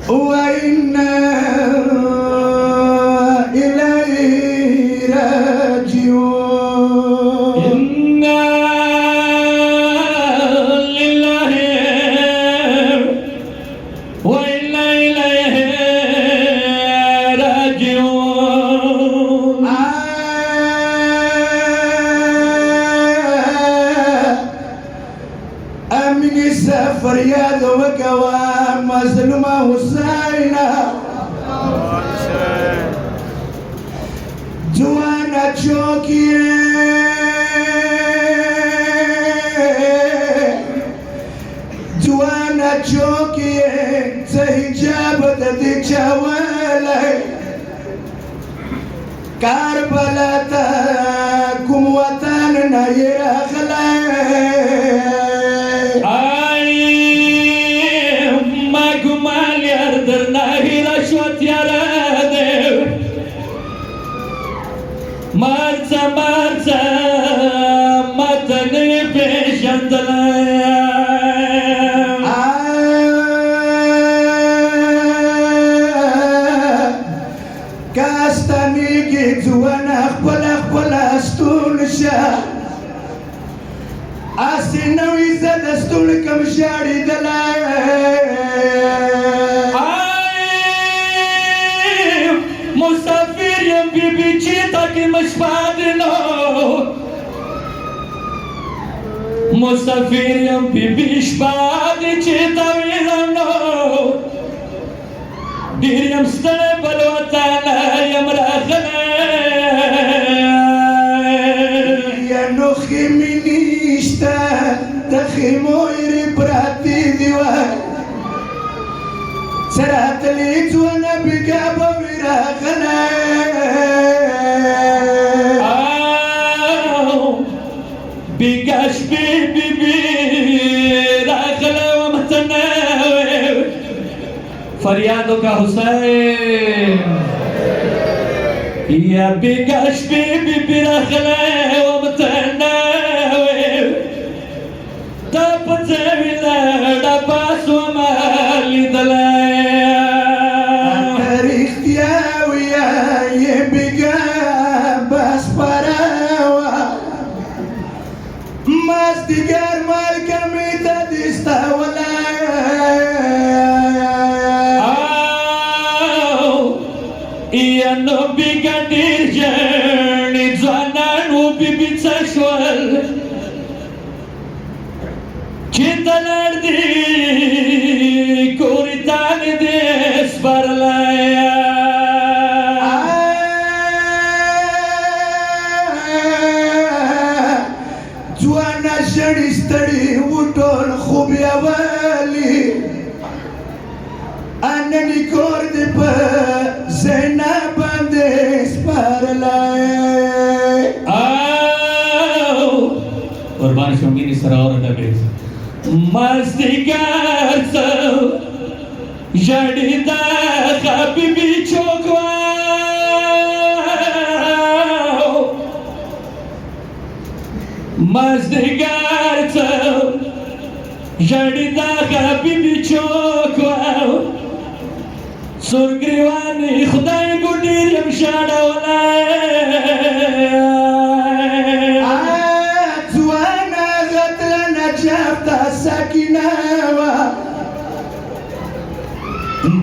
وإنا إليه راجعون إنا لله وإنا إليه راجعون أمين سفر يا ذوقوا مظلومة حسينة جوانا چوكي جوانا چوكي تهجاب دي چاولي كاربلا تا كم وطن نير أخلي Marca, marca, matane peshandala. Kastani gituana khpala stun sha asina wiza dastun kam shari dala Musafir yam bibi chita ki mashpadno Musafir yam bibi shpad chita virano Diryam stane balwatana yam rakhne Ya nokhi minishta takhimo iri prati diwa سرعت ليت وانا بقابة براخنا بقاش بيبي براخنا ومتناوي فريادك حسين يا بقاش بيبي براخنا ومتناوي تبتوي لها باس ومالي دلائي Mastigar mal kamita dista wala Iya no bigadir journey Zwanan ubi bitsashwal Chitalardi Kuritan des barlaya Juana shadi stadi utol khub ya wali Anani kor de pa Zainab bande sparlaya Qurban shongini saraur dabe Mastigar so Jadida habibi chokwa Mastigar so Jadida habibi chokwa Surgriwani khudai gudir yam shada wala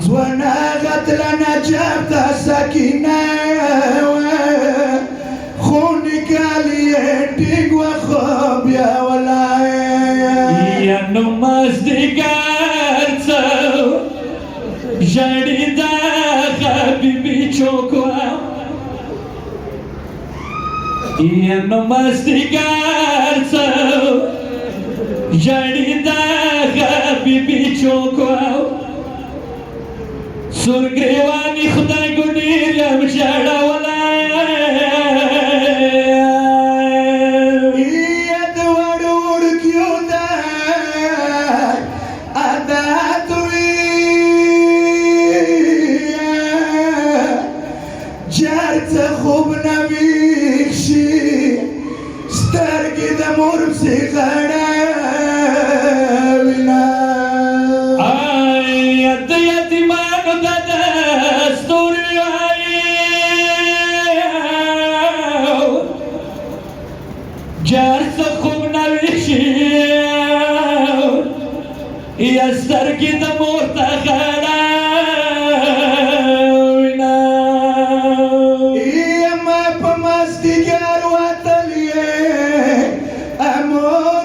Twana gatlana jabta sakina khuni kaliye tigwa khob ya wala ya namaz digar so jadida habibi chokwa ya namaz digar so jadida habibi chokwa Surgriwani khudai gudir yam shada wala Iyad wadur kyuda adatwi Jart khub nabikshi Stargi da mursi khada Ay yad yatiman یا سترګې د مور ته خړاوینه یما په مازدیګر وتلې امور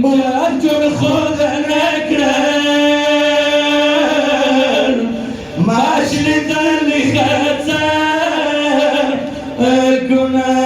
بیا ټول خود نه کړل ماش لیدلې ښځه ګناه